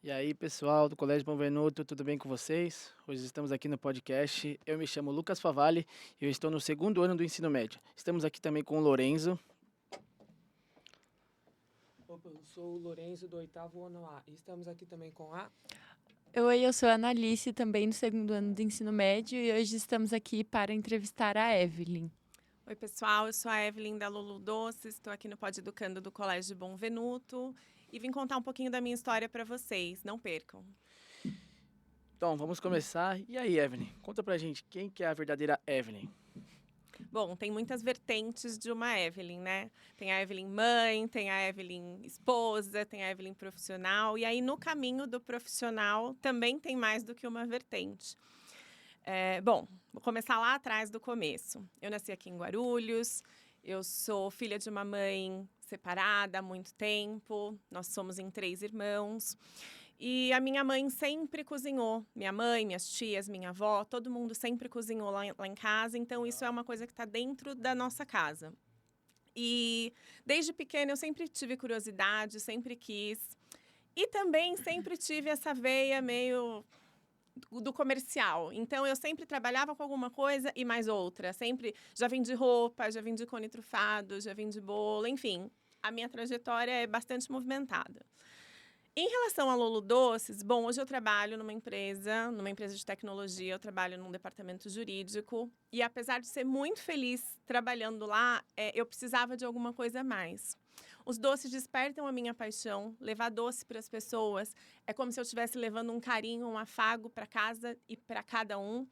E aí, pessoal do Colégio Bom Venuto, tudo bem com vocês? Hoje estamos aqui no podcast. Eu me chamo Lucas Favalli e eu estou no segundo ano do ensino médio. Estamos aqui também com o Lorenzo. Opa, eu sou o Lorenzo do oitavo ano A. E estamos aqui também com a... Oi, eu sou a Analice, também do segundo ano do ensino médio, e hoje estamos aqui para entrevistar a Evelyn. Oi, pessoal, eu sou a Evelyn da Lulu Doces, estou aqui no Pod Educando do Colégio Bom Venuto e vim contar um pouquinho da minha história para vocês, não percam. Então, vamos começar. E aí, Evelyn? Conta pra gente quem que é a verdadeira Evelyn. Bom, tem muitas vertentes de uma Evelyn, né? Tem a Evelyn mãe, tem a Evelyn esposa, tem a Evelyn profissional, e aí no caminho do profissional também tem mais do que uma vertente. Bom, vou começar lá atrás do começo. Eu nasci aqui em Guarulhos, eu sou filha de uma mãe separada há muito tempo, nós somos em 3 irmãos. E a minha mãe sempre cozinhou. Minha mãe, minhas tias, minha avó, todo mundo sempre cozinhou lá em casa. Então, isso é uma coisa que está dentro da nossa casa. E desde pequena eu sempre tive curiosidade, sempre quis. E também sempre tive essa veia meio do comercial. Então, eu sempre trabalhava com alguma coisa e mais outra. Sempre já vendi roupa, já vendi cone trufado, já vendi bolo, enfim. A minha trajetória é bastante movimentada. Em relação a Lulu Doces, bom, hoje eu trabalho numa empresa de tecnologia, eu trabalho num departamento jurídico e apesar de ser muito feliz trabalhando lá, eu precisava de alguma coisa a mais. Os doces despertam a minha paixão, levar doce para as pessoas é como se eu estivesse levando um carinho, um afago para casa e para cada um.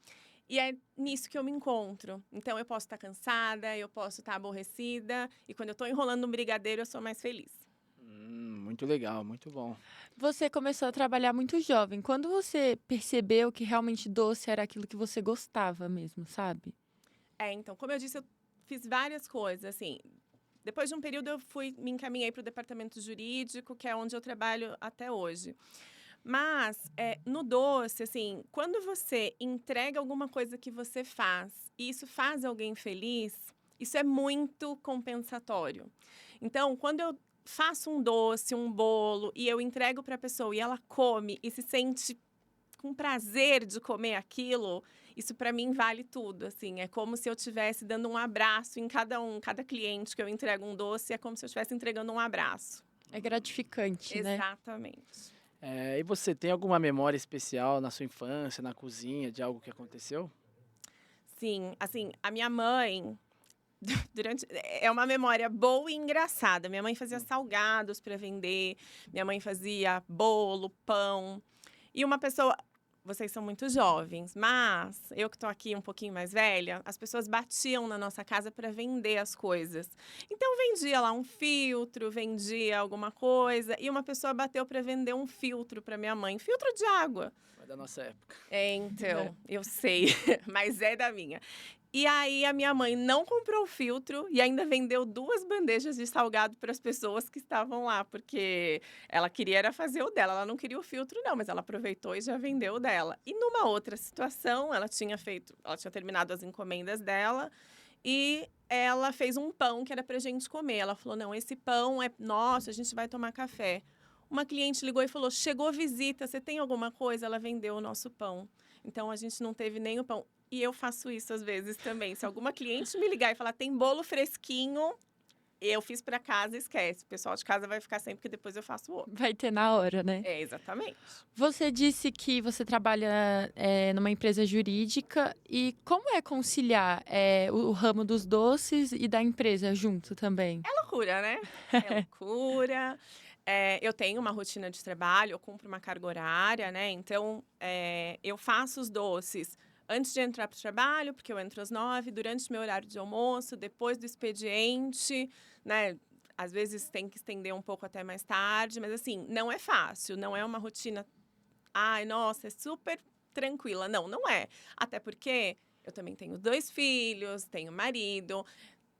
E é nisso que eu me encontro. Então, eu posso estar cansada, eu posso estar aborrecida e quando eu estou enrolando um brigadeiro, eu sou mais feliz. Muito legal, muito bom. Você começou a trabalhar muito jovem. Quando você percebeu que realmente doce era aquilo que você gostava mesmo, sabe? Então, como eu disse, eu fiz várias coisas, assim. Depois de um período, me encaminhei para o departamento jurídico, que é onde eu trabalho até hoje. Mas, no doce, assim, quando você entrega alguma coisa que você faz e isso faz alguém feliz, isso é muito compensatório. Então, quando eu faço um doce, um bolo, e eu entrego para a pessoa e ela come e se sente com prazer de comer aquilo, isso para mim vale tudo, assim. É como se eu estivesse dando um abraço em cada cliente que eu entrego um doce, é como se eu estivesse entregando um abraço. É gratificante, né? Exatamente. E você tem alguma memória especial na sua infância, na cozinha, de algo que aconteceu? Sim, assim, a minha mãe, é uma memória boa e engraçada. Minha mãe fazia salgados para vender, minha mãe fazia bolo, pão. E uma pessoa, vocês são muito jovens, mas eu que estou aqui um pouquinho mais velha, as pessoas batiam na nossa casa para vender as coisas. Então vendia lá um filtro, vendia alguma coisa, e uma pessoa bateu para vender um filtro para minha mãe, filtro de água. É da nossa época. Então, eu sei, mas é da minha. E aí a minha mãe não comprou o filtro e ainda vendeu 2 bandejas de salgado para as pessoas que estavam lá, porque ela queria era fazer o dela, ela não queria o filtro não, mas ela aproveitou e já vendeu o dela. E numa outra situação, ela tinha terminado as encomendas dela e ela fez um pão que era pra gente comer. Ela falou: "Não, esse pão é nosso, a gente vai tomar café". Uma cliente ligou e falou: "Chegou visita, você tem alguma coisa?" Ela vendeu o nosso pão. Então a gente não teve nem o pão. E eu faço isso às vezes também. Se alguma cliente me ligar e falar: "Tem bolo fresquinho", eu fiz para casa, esquece. O pessoal de casa vai ficar sempre que depois eu faço o outro. Vai ter na hora, né? Exatamente. Você disse que você trabalha numa empresa jurídica. E como é conciliar o ramo dos doces e da empresa junto também? É loucura, né? É loucura. Eu tenho uma rotina de trabalho, eu cumpro uma carga horária, né? Então, eu faço os doces antes de entrar para o trabalho, porque eu entro às 9, durante meu horário de almoço, depois do expediente, né? Às vezes tem que estender um pouco até mais tarde, mas assim, não é fácil, não é uma rotina, ai, nossa, é super tranquila. Não, não é. Até porque eu também tenho 2 filhos, tenho marido,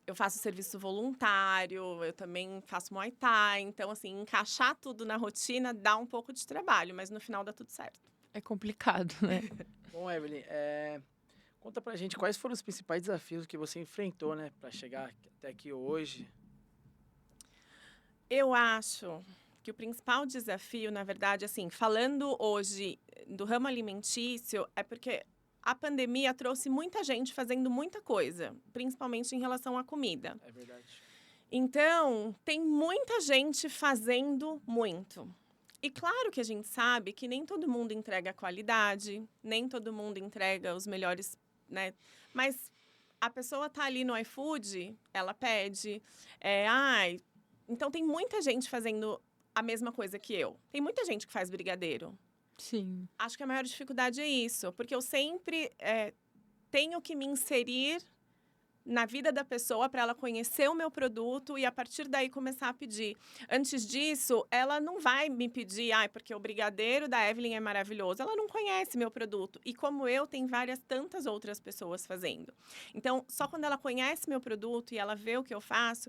eu faço serviço voluntário, eu também faço Muay Thai. Então, assim, encaixar tudo na rotina dá um pouco de trabalho, mas no final dá tudo certo. É complicado, né? Bom, Evelyn, conta pra gente quais foram os principais desafios que você enfrentou, né, para chegar até aqui hoje. Eu acho que o principal desafio, na verdade, assim, falando hoje do ramo alimentício, é porque a pandemia trouxe muita gente fazendo muita coisa, principalmente em relação à comida. É verdade. Então, tem muita gente fazendo muito. E claro que a gente sabe que nem todo mundo entrega qualidade, nem todo mundo entrega os melhores, né? Mas a pessoa tá ali no iFood, ela pede. Então tem muita gente fazendo a mesma coisa que eu. Tem muita gente que faz brigadeiro. Sim. Acho que a maior dificuldade é isso, porque eu sempre tenho que me inserir na vida da pessoa para ela conhecer o meu produto e a partir daí começar a pedir. Antes disso, ela não vai me pedir, porque o brigadeiro da Evelyn é maravilhoso. Ela não conhece meu produto. E como eu, tem tantas outras pessoas fazendo. Então, só quando ela conhece meu produto e ela vê o que eu faço,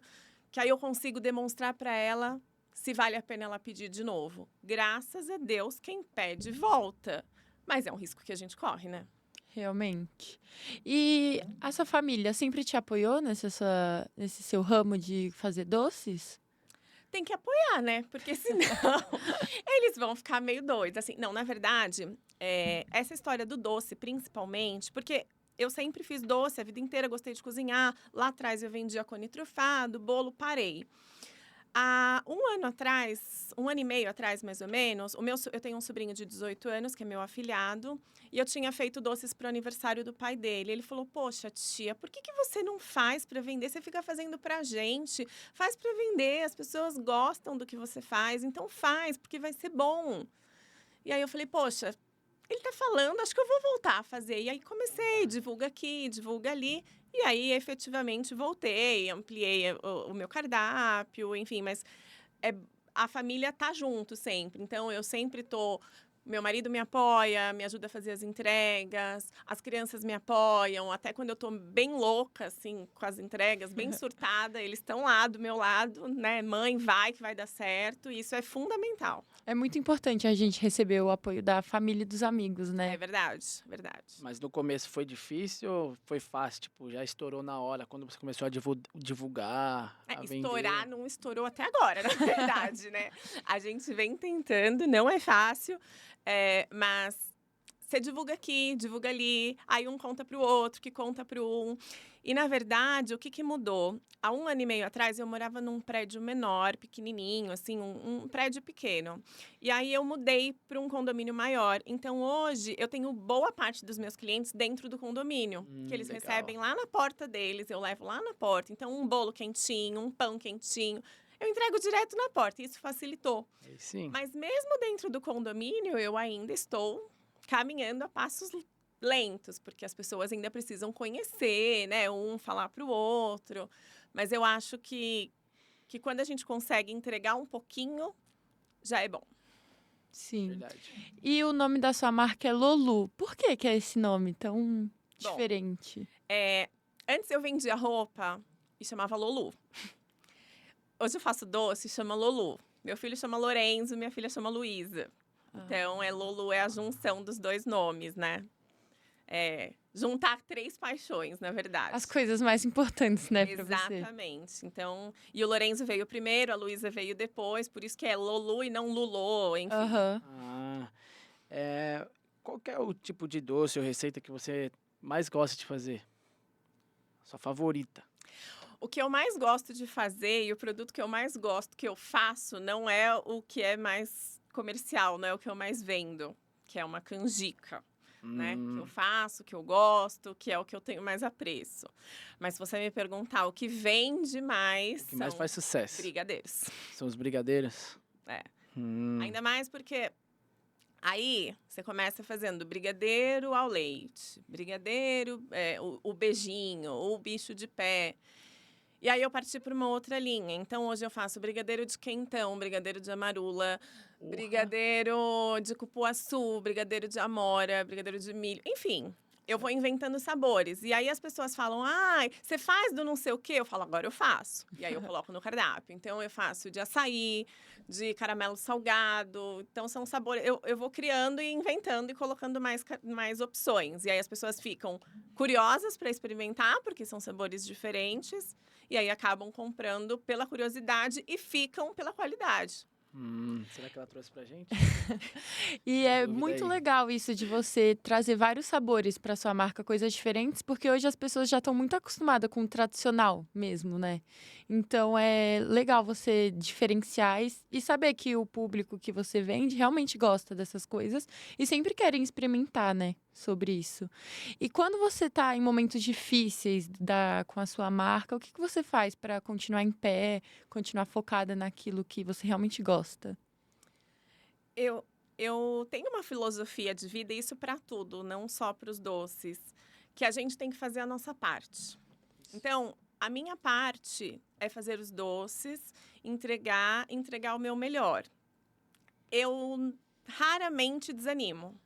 que aí eu consigo demonstrar para ela se vale a pena ela pedir de novo. Graças a Deus, quem pede volta. Mas é um risco que a gente corre, né? Realmente. E a sua família sempre te apoiou nesse seu ramo de fazer doces? Tem que apoiar, né? Porque senão eles vão ficar meio doidos. Assim, não, na verdade, essa história do doce, principalmente, porque eu sempre fiz doce a vida inteira, gostei de cozinhar. Lá atrás eu vendia cone trufado, bolo, parei. Há um ano e meio atrás, mais ou menos, eu tenho um sobrinho de 18 anos, que é meu afilhado, e eu tinha feito doces para o aniversário do pai dele. Ele falou, poxa, tia, por que você não faz para vender? Você fica fazendo pra gente, faz para vender, as pessoas gostam do que você faz, então faz, porque vai ser bom. E aí eu falei, poxa, ele tá falando, acho que eu vou voltar a fazer. E aí comecei, divulga aqui, divulga ali. E aí, efetivamente, voltei, ampliei o meu cardápio, enfim. Mas a família tá junto sempre. Então, eu sempre tô... Meu marido me apoia, me ajuda a fazer as entregas, as crianças me apoiam. Até quando eu tô bem louca, assim, com as entregas, bem surtada, eles estão lá do meu lado, né? Mãe, vai que vai dar certo. E isso é fundamental. É muito importante a gente receber o apoio da família e dos amigos, É né? verdade, verdade. Mas no começo foi difícil ou foi fácil? Tipo, já estourou na hora, quando você começou a divulgar, a Estourar vender? não estourou até agora, na verdade, né? A gente vem tentando, não é fácil, mas você divulga aqui, divulga ali, aí um conta para o outro, que conta para um. E, na verdade, o que mudou? Há 1 ano e meio atrás, eu morava num prédio menor, pequenininho, assim, um prédio pequeno. E aí, eu mudei para um condomínio maior. Então, hoje, eu tenho boa parte dos meus clientes dentro do condomínio. Que eles legal. recebem lá na porta deles, eu levo lá na porta. Então, um bolo quentinho, um pão quentinho. Eu entrego direto na porta, e isso facilitou. Aí sim. Mas mesmo dentro do condomínio, eu ainda estou caminhando a passos lentos, porque as pessoas ainda precisam conhecer, né? Um falar para o outro. Mas eu acho que quando a gente consegue entregar um pouquinho, já é bom. Sim. Verdade. E o nome da sua marca é Lolu. Por que é esse nome tão diferente? Antes eu vendia roupa e chamava Lolu. Hoje eu faço doce e chama Lolu. Meu filho chama Lorenzo, minha filha chama Luísa. Então, Lolu é a junção dos dois nomes, né? Juntar 3 paixões, na verdade. As coisas mais importantes, né, pra você. Exatamente. Então, e o Lorenzo veio primeiro, a Luísa veio depois, por isso que é Lolu e não Lulô, enfim. Aham. Qual que é o tipo de doce ou receita que você mais gosta de fazer? Sua favorita? O que eu mais gosto de fazer e o produto que eu mais gosto que eu faço não é o que é mais comercial, não é o que eu mais vendo, que é uma canjica. Né? Que eu faço, que eu gosto, que é o que eu tenho mais apreço. Mas se você me perguntar o que vende mais, O que mais faz sucesso? brigadeiros. São os brigadeiros? Ainda mais porque aí você começa fazendo brigadeiro ao leite, brigadeiro, o beijinho, ou o bicho de pé. E aí eu parti para uma outra linha. Então hoje eu faço brigadeiro de quentão, brigadeiro de amarula, brigadeiro de cupuaçu, brigadeiro de amora, brigadeiro de milho, enfim. Eu vou inventando sabores. E aí as pessoas falam, você faz do não sei o quê? Eu falo, agora eu faço. E aí eu coloco no cardápio. Então eu faço de açaí, de caramelo salgado. Então são sabores. Eu vou criando e inventando e colocando mais opções. E aí as pessoas ficam curiosas para experimentar, porque são sabores diferentes. E aí acabam comprando pela curiosidade e ficam pela qualidade. Será que ela trouxe pra gente? E é Dúvida muito aí. legal isso de você trazer vários sabores para sua marca, coisas diferentes, porque hoje as pessoas já estão muito acostumadas com o tradicional mesmo, né? Então é legal você diferenciar e saber que o público que você vende realmente gosta dessas coisas e sempre querem experimentar, né, sobre isso. E quando você está em momentos difíceis com a sua marca, o que que você faz para continuar em pé, continuar focada naquilo que você realmente gosta? Eu tenho uma filosofia de vida, e isso para tudo, não só para os doces, que a gente tem que fazer a nossa parte. Então, a minha parte é fazer os doces, entregar o meu melhor. Eu raramente desanimo,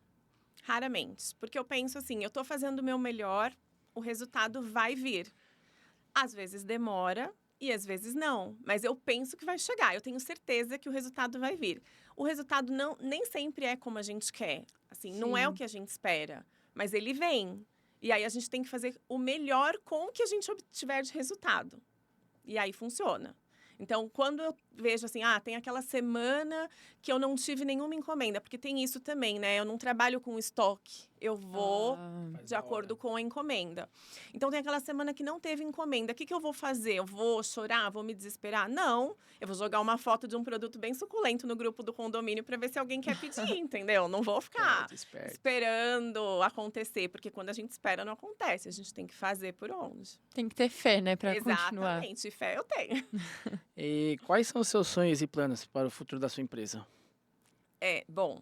raramente, porque eu penso assim, eu estou fazendo o meu melhor, o resultado vai vir. Às vezes demora e às vezes não, mas eu penso que vai chegar. Eu tenho certeza que o resultado vai vir. O resultado nem sempre é como a gente quer. Assim, não é o Sim. que a gente espera, mas ele vem. E aí a gente tem que fazer o melhor com o que a gente obtiver de resultado. E aí funciona. Então, quando eu vejo assim, tem aquela semana que eu não tive nenhuma encomenda, porque tem isso também, né? Eu não trabalho com estoque. Eu vou Faz de na acordo hora. com a encomenda. Então, tem aquela semana que não teve encomenda. O que, que eu vou fazer? Eu vou chorar? Vou me desesperar? Não. Eu vou jogar uma foto de um produto bem suculento no grupo do condomínio para ver se alguém quer pedir, entendeu? Não vou ficar Esperto. esperando acontecer, porque quando a gente espera, não acontece. A gente tem que fazer por onde. Tem que ter fé, né, para continuar. Exatamente. Fé eu tenho. E quais são os seus sonhos e planos para o futuro da sua empresa? Bom,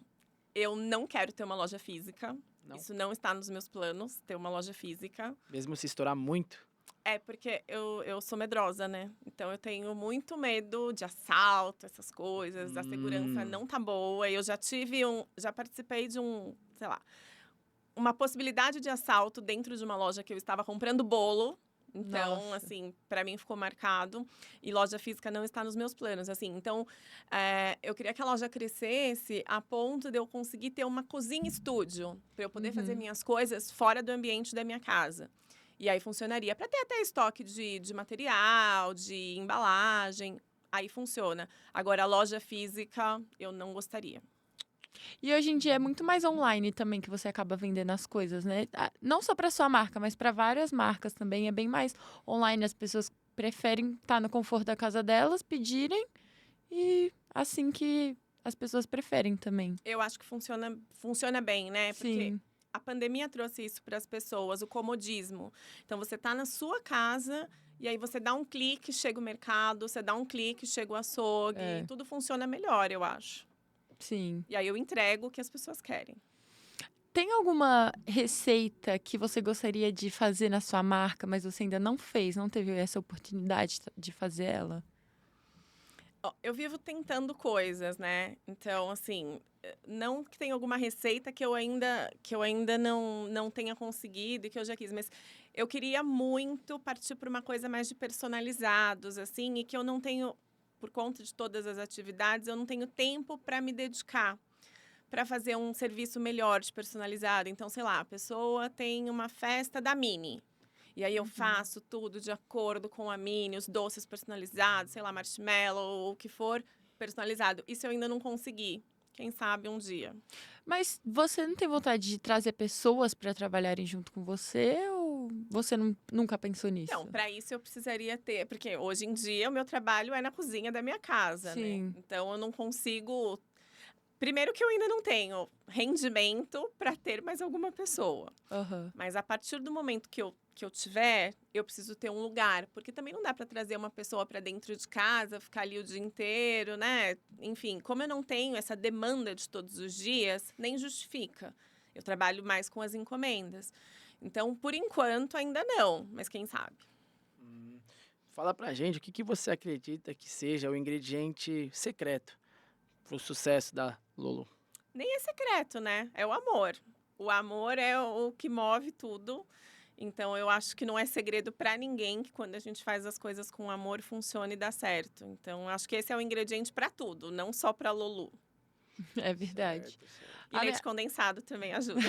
eu não quero ter uma loja física. Não? Isso não está nos meus planos, ter uma loja física. Mesmo se estourar muito? É porque eu sou medrosa, né? Então eu tenho muito medo de assalto, essas coisas. A segurança não tá boa. Eu já participei de sei lá, uma possibilidade de assalto dentro de uma loja que eu estava comprando bolo. Então, Nossa. assim, para mim ficou marcado. E loja física não está nos meus planos, assim. Então, eu queria que a loja crescesse a ponto de eu conseguir ter uma cozinha estúdio, para eu poder fazer minhas coisas fora do ambiente da minha casa. E aí funcionaria para ter até estoque de material, de embalagem. Aí funciona. Agora, a loja física, eu não gostaria. E hoje em dia é muito mais online também que você acaba vendendo as coisas, né? Não só para sua marca, mas para várias marcas também. É bem mais online. As pessoas preferem estar no conforto da casa delas, pedirem e assim que as pessoas preferem também. Eu acho que funciona bem, né? Porque Sim. a pandemia trouxe isso para as pessoas, o comodismo. Então, você está na sua casa e aí você dá um clique, chega o mercado, você dá um clique, chega o açougue. E tudo funciona melhor, eu acho. Sim. E aí eu entrego o que as pessoas querem. Tem alguma receita que você gostaria de fazer na sua marca, mas você ainda não fez, não teve essa oportunidade de fazer ela? Eu vivo tentando coisas, né? Então, assim, não que tenha alguma receita que eu ainda não tenha conseguido e que eu já quis, mas eu queria muito partir para uma coisa mais de personalizados, assim, e que eu não tenho, por conta de todas as atividades, eu não tenho tempo para me dedicar para fazer um serviço melhor de personalizado. Então, sei lá, a pessoa tem uma festa da Mini. E aí eu faço tudo de acordo com a Mini, os doces personalizados, sei lá, marshmallow ou o que for personalizado. Isso eu ainda não consegui. Quem sabe um dia. Mas você não tem vontade de trazer pessoas para trabalharem junto com você ou você nunca pensou nisso? Então, para isso eu precisaria ter, porque hoje em dia o meu trabalho é na cozinha da minha casa, né? Sim. Então eu não consigo. Primeiro que eu ainda não tenho rendimento para ter mais alguma pessoa. Aham. Mas a partir do momento que eu tiver, eu preciso ter um lugar. Porque também não dá para trazer uma pessoa para dentro de casa, ficar ali o dia inteiro, né? Enfim, como eu não tenho essa demanda de todos os dias, nem justifica. Eu trabalho mais com as encomendas. Então, por enquanto, ainda não. Mas quem sabe? Fala pra gente o que você acredita que seja o ingrediente secreto pro sucesso da Lolo. Nem é secreto, né? É o amor. O amor é o que move tudo. Então, eu acho que não é segredo para ninguém que quando a gente faz as coisas com amor, funciona e dá certo. Então, eu acho que esse é o ingrediente para tudo, não só para Lolu. É verdade. E A leite minha- condensado também ajuda.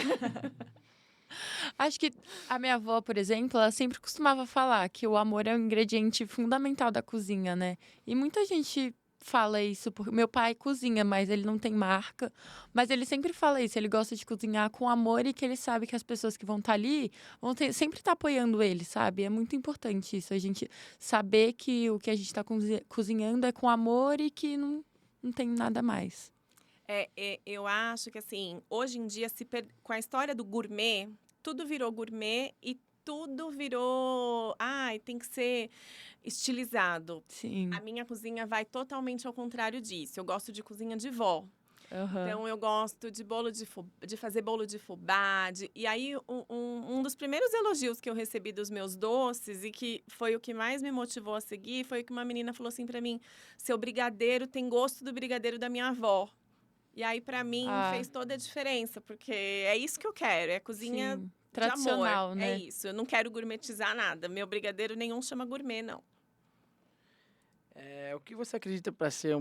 Acho que a minha avó, por exemplo, ela sempre costumava falar que o amor é um ingrediente fundamental da cozinha, né? E muita gente fala isso, porque meu pai cozinha, mas ele não tem marca. Mas ele sempre fala isso, ele gosta de cozinhar com amor e que ele sabe que as pessoas que vão estar ali sempre estar apoiando ele, sabe? É muito importante isso, a gente saber que o que a gente está cozinhando é com amor e que não tem nada mais. Eu acho que, assim, hoje em dia, com a história do gourmet, tudo virou gourmet e tudo virou... Ai, tem que ser estilizado. Sim. A minha cozinha vai totalmente ao contrário disso. Eu gosto de cozinha de vó. Aham. Então, eu gosto de fazer bolo de fubá. E aí, um dos primeiros elogios que eu recebi dos meus doces e que foi o que mais me motivou a seguir foi que uma menina falou assim pra mim: seu brigadeiro tem gosto do brigadeiro da minha avó. E aí, pra mim, fez toda a diferença, porque é isso que eu quero, é cozinha Sim. de Tradicional, amor. né? É isso, eu não quero gourmetizar nada. Meu brigadeiro nenhum chama gourmet, não. O que você acredita para ser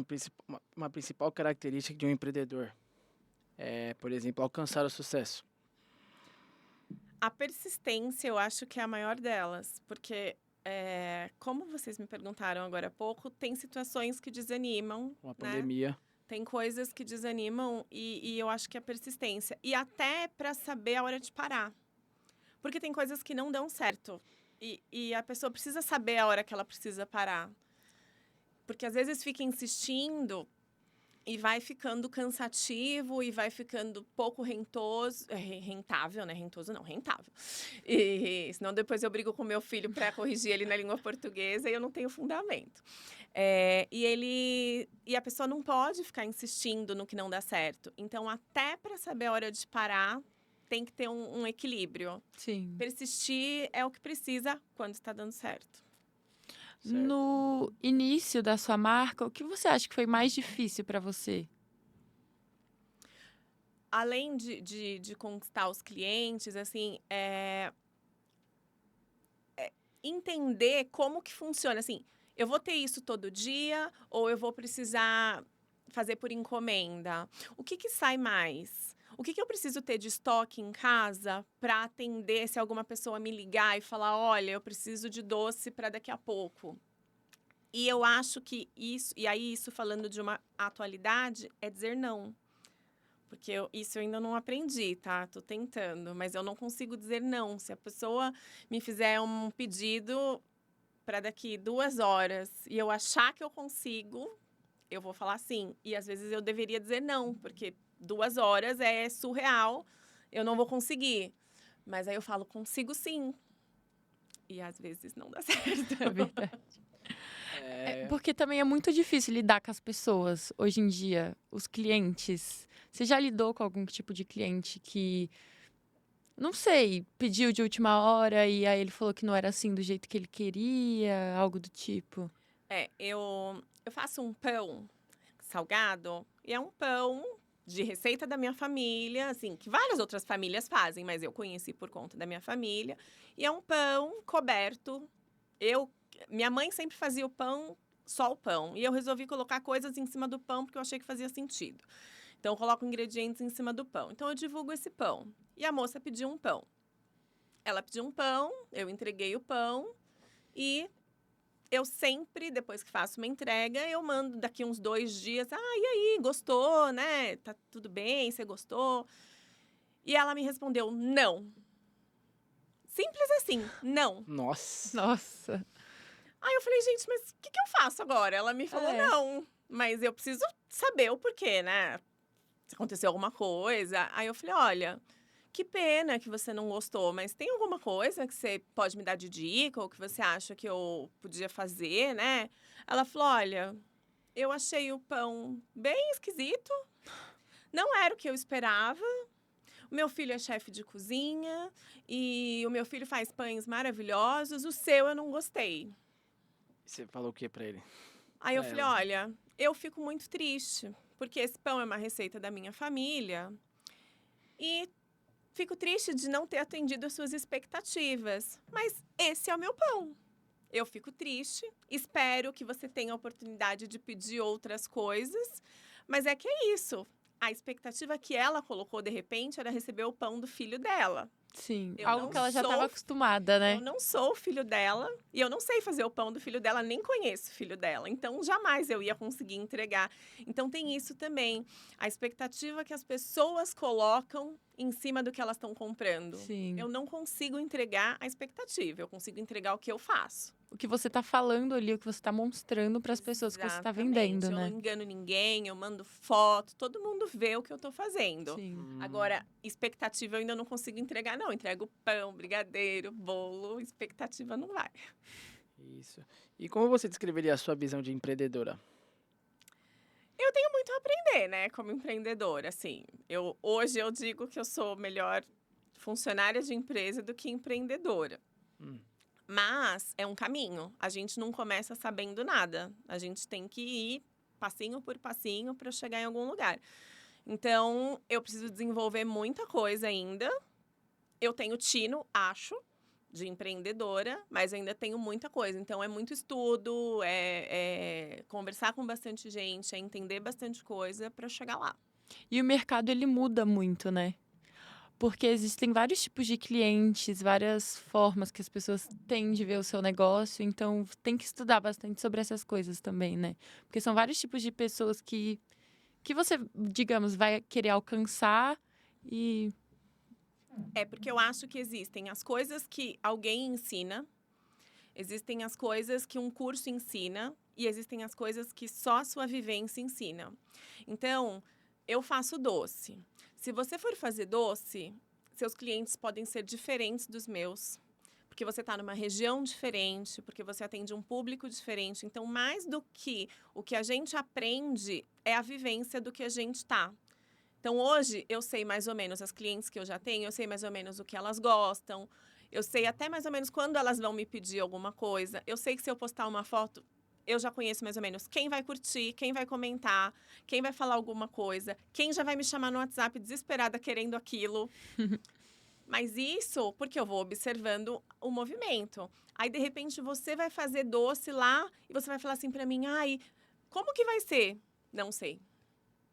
uma principal característica de um empreendedor? Por exemplo, alcançar o sucesso. A persistência, eu acho que é a maior delas, porque, como vocês me perguntaram agora há pouco, tem situações que desanimam, Uma né? pandemia. Tem coisas que desanimam e eu acho que é a persistência. E até para saber a hora de parar. Porque tem coisas que não dão certo. E a pessoa precisa saber a hora que ela precisa parar. Porque às vezes fica insistindo e vai ficando cansativo e vai ficando pouco rentável, né? Rentoso não, rentável. E senão depois eu brigo com meu filho para corrigir ele na língua portuguesa e eu não tenho fundamento. E a pessoa não pode ficar insistindo no que não dá certo. Então, até para saber a hora de parar, tem que ter um equilíbrio. Sim. Persistir é o que precisa quando está dando certo. No início da sua marca, o que você acha que foi mais difícil para você? Além de conquistar os clientes, assim, entender como que funciona. Assim, eu vou ter isso todo dia ou eu vou precisar fazer por encomenda? O que sai mais? O que eu preciso ter de estoque em casa para atender se alguma pessoa me ligar e falar, olha, eu preciso de doce para daqui a pouco? E eu acho que isso falando de uma atualidade, é dizer não. Porque isso eu ainda não aprendi, tá? Tô tentando, mas eu não consigo dizer não. Se a pessoa me fizer um pedido para daqui 2 horas e eu achar que eu consigo, eu vou falar sim. E às vezes eu deveria dizer não, porque 2 horas é surreal, eu não vou conseguir. Mas aí eu falo, consigo sim. E às vezes não dá certo. É verdade. Porque também é muito difícil lidar com as pessoas hoje em dia, os clientes. Você já lidou com algum tipo de cliente que, não sei, pediu de última hora e aí ele falou que não era assim do jeito que ele queria, algo do tipo? Eu faço um pão salgado e é um pão de receita da minha família, assim, que várias outras famílias fazem, mas eu conheci por conta da minha família. E é um pão coberto. Minha mãe sempre fazia o pão, só o pão. E eu resolvi colocar coisas em cima do pão porque eu achei que fazia sentido. Então, eu coloco ingredientes em cima do pão. Então, eu divulgo esse pão. E a moça pediu um pão. Ela pediu um pão, eu entreguei o pão e eu sempre, depois que faço uma entrega, eu mando daqui uns 2 dias. E aí, gostou, né? Tá tudo bem, você gostou? E ela me respondeu, não. Simples assim, não. Nossa. Aí eu falei, gente, mas o que eu faço agora? Ela me falou, não. Mas eu preciso saber o porquê, né? Se aconteceu alguma coisa. Aí eu falei, olha, que pena que você não gostou, mas tem alguma coisa que você pode me dar de dica ou que você acha que eu podia fazer, né? Ela falou, olha, eu achei o pão bem esquisito, não era o que eu esperava. O meu filho é chefe de cozinha e o meu filho faz pães maravilhosos, o seu eu não gostei. Você falou o que para ele? Aí eu falei, olha, eu fico muito triste, porque esse pão é uma receita da minha família e fico triste de não ter atendido as suas expectativas, mas esse é o meu pão. Eu fico triste, espero que você tenha a oportunidade de pedir outras coisas, mas é que é isso. a expectativa que ela colocou, de repente, era receber o pão do filho dela. Sim, Eu algo não que ela já sou- estava acostumada, né? Eu não sou o filho dela e eu não sei fazer o pão do filho dela, nem conheço o filho dela. Então, jamais eu ia conseguir entregar. Então, tem isso também. A expectativa que as pessoas colocam em cima do que elas estão comprando. Sim. Eu não consigo entregar a expectativa, eu consigo entregar o que eu faço. O que você tá falando ali, o que você tá mostrando para as pessoas que você tá vendendo, Exatamente. Eu né? não engano ninguém, eu mando foto, todo mundo vê o que eu tô fazendo. Sim. Agora, expectativa eu ainda não consigo entregar, não. Entrego pão, brigadeiro, bolo, expectativa não vai. Isso. E como você descreveria a sua visão de empreendedora? Tenho muito a aprender, né, como empreendedora, assim. Hoje eu digo que eu sou melhor funcionária de empresa do que empreendedora. Hum. Mas é um caminho. A gente não começa sabendo nada. A gente tem que ir passinho por passinho para chegar em algum lugar. Então, eu preciso desenvolver muita coisa ainda. Eu tenho tino, acho, de empreendedora, mas ainda tenho muita coisa. Então, é muito estudo, é conversar com bastante gente, é entender bastante coisa para chegar lá. E o mercado, ele muda muito, né? Porque existem vários tipos de clientes, várias formas que as pessoas têm de ver o seu negócio. Então, tem que estudar bastante sobre essas coisas também, né? Porque são vários tipos de pessoas que você, digamos, vai querer alcançar e... É porque eu acho que existem as coisas que alguém ensina, existem as coisas que um curso ensina e existem as coisas que só a sua vivência ensina. Então, eu faço doce. Se você for fazer doce, seus clientes podem ser diferentes dos meus, porque você está numa região diferente, porque você atende um público diferente. Então, mais do que o que a gente aprende é a vivência do que a gente está. Então, hoje, eu sei mais ou menos as clientes que eu já tenho, eu sei mais ou menos o que elas gostam, eu sei até mais ou menos quando elas vão me pedir alguma coisa. Eu sei que se eu postar uma foto, eu já conheço mais ou menos quem vai curtir, quem vai comentar, quem vai falar alguma coisa, quem já vai me chamar no WhatsApp desesperada querendo aquilo. Mas isso porque eu vou observando o movimento. Aí, de repente, você vai fazer doce lá e você vai falar assim pra mim, ai, como que vai ser? Não sei.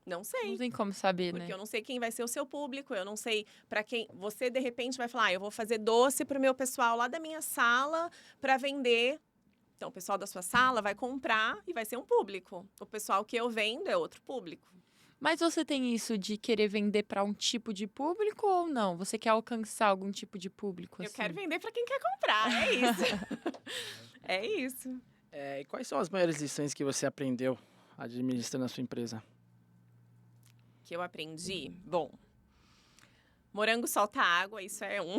Não sei. Não tem como saber, Porque né? eu não sei quem vai ser o seu público, eu não sei para quem. Você, de repente, vai falar, eu vou fazer doce pro meu pessoal lá da minha sala para vender. Então, o pessoal da sua sala vai comprar e vai ser um público. O pessoal que eu vendo é outro público. Mas você tem isso de querer vender para um tipo de público ou não? Você quer alcançar algum tipo de público? Eu assim? quero vender para quem quer comprar, é isso. É isso. E quais são as maiores lições que você aprendeu administrando a sua empresa? Que eu aprendi, bom, morango solta água, isso é um.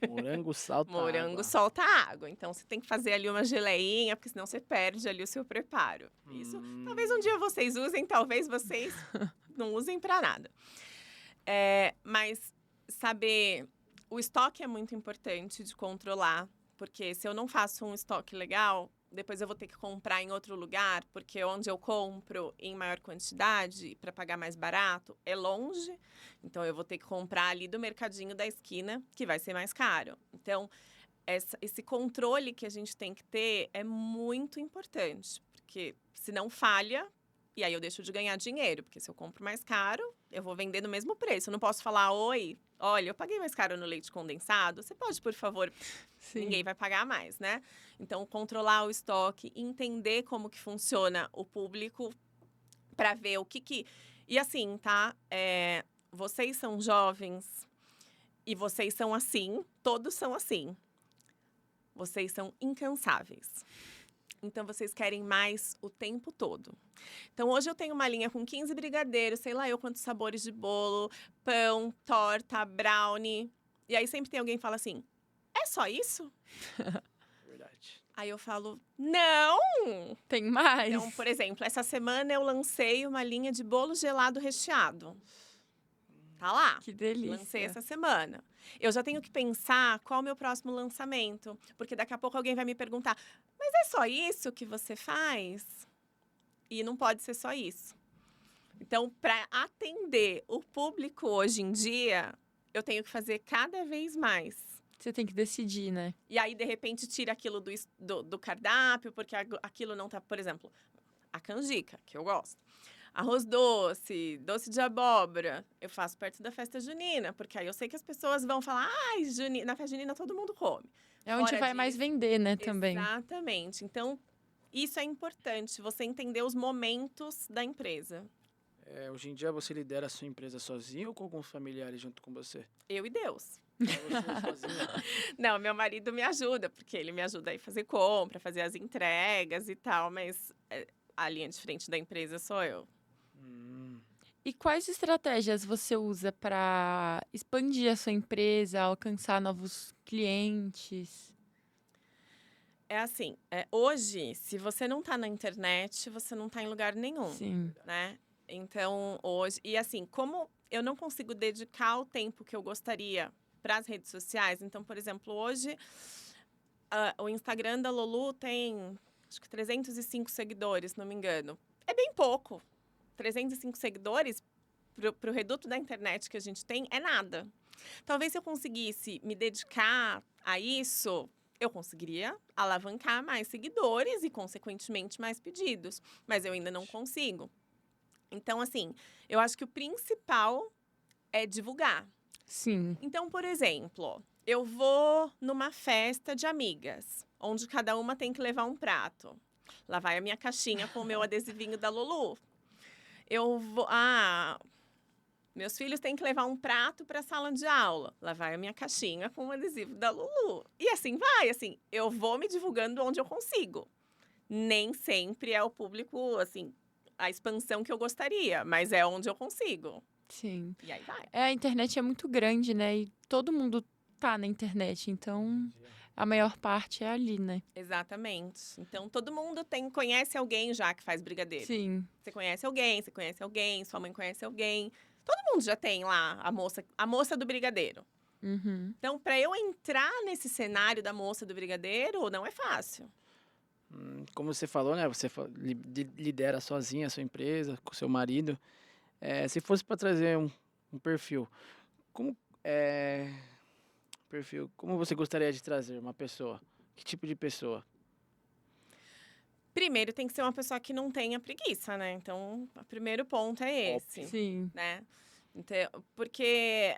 Morango salta Morango água. solta água, então você tem que fazer ali uma geleinha, porque senão você perde ali o seu preparo. Isso, talvez um dia vocês usem, talvez vocês não usem para nada. Mas saber, o estoque é muito importante de controlar, porque se eu não faço um estoque legal, depois eu vou ter que comprar em outro lugar, porque onde eu compro em maior quantidade, para pagar mais barato, é longe. Então, eu vou ter que comprar ali do mercadinho da esquina, que vai ser mais caro. Então, esse controle que a gente tem que ter é muito importante, porque senão falha, e aí eu deixo de ganhar dinheiro, porque se eu compro mais caro, eu vou vender no mesmo preço. Eu não posso falar, oi, olha, eu paguei mais caro no leite condensado, você pode, por favor... Sim. Ninguém vai pagar mais, né? Então, controlar o estoque, entender como que funciona o público para ver o que... E assim, tá? Vocês são jovens e vocês são assim, todos são assim. Vocês são incansáveis. Então, vocês querem mais o tempo todo. Então, hoje eu tenho uma linha com 15 brigadeiros, sei lá eu quantos sabores de bolo, pão, torta, brownie. E aí sempre tem alguém que fala assim, é só isso? Verdade. Aí eu falo, não! Tem mais? Então, por exemplo, essa semana eu lancei uma linha de bolo gelado recheado. Tá lá. Que delícia. Lancei essa semana. Eu já tenho que pensar qual é o meu próximo lançamento. Porque daqui a pouco alguém vai me perguntar, mas é só isso que você faz? E não pode ser só isso. Então, para atender o público hoje em dia, eu tenho que fazer cada vez mais. Você tem que decidir, né? E aí, de repente, tira aquilo do cardápio, porque aquilo não tá... Por exemplo, a canjica, que eu gosto. arroz doce, doce de abóbora, eu faço perto da festa junina, porque aí eu sei que as pessoas vão falar, ai, na festa junina todo mundo come. É onde Fora vai mais disso, vender, né, também. exatamente. Então, isso é importante, você entender os momentos da empresa. Hoje em dia você lidera a sua empresa sozinho ou com alguns familiares junto com você? Eu e Deus. Você sozinha? Não, meu marido me ajuda, porque ele me ajuda aí a fazer compra, fazer as entregas e tal, mas a linha de frente da empresa sou eu. E quais estratégias você usa para expandir a sua empresa, alcançar novos clientes? É assim, hoje, se você não tá na internet, você não tá em lugar nenhum, Sim. né? Então, hoje... E assim, como eu não consigo dedicar o tempo que eu gostaria para as redes sociais, então, por exemplo, hoje, o Instagram da Lulu tem, acho que 305 seguidores, se não me engano. É bem pouco. 305 seguidores pro reduto da internet que a gente tem é nada. Talvez se eu conseguisse me dedicar a isso, eu conseguiria alavancar mais seguidores e, consequentemente, mais pedidos. Mas eu ainda não consigo. Então, assim, eu acho que o principal é divulgar. Sim. Então, por exemplo, eu vou numa festa de amigas, onde cada uma tem que levar um prato. Lá vai a minha caixinha com o meu adesivinho da Lulu. Eu vou... meus filhos têm que levar um prato para a sala de aula. Lá vai a minha caixinha com o adesivo da Lulu. E assim vai, assim, eu vou me divulgando onde eu consigo. Nem sempre é o público, assim, a expansão que eu gostaria, mas é onde eu consigo. Sim. E aí vai. A internet é muito grande, né? E todo mundo tá na internet, então a maior parte é ali, né? Exatamente. Então, todo mundo conhece alguém já que faz brigadeiro. Sim. Você conhece alguém, sua mãe conhece alguém. Todo mundo já tem lá a moça do brigadeiro. Uhum. Então, para eu entrar nesse cenário da moça do brigadeiro, não é fácil. Como você falou, né? Você lidera sozinha a sua empresa, com seu marido. Se fosse para trazer um perfil, como você gostaria de trazer uma pessoa? Que tipo de pessoa? Primeiro, tem que ser uma pessoa que não tenha preguiça, né? Então, o primeiro ponto é esse, Sim. né? Então, porque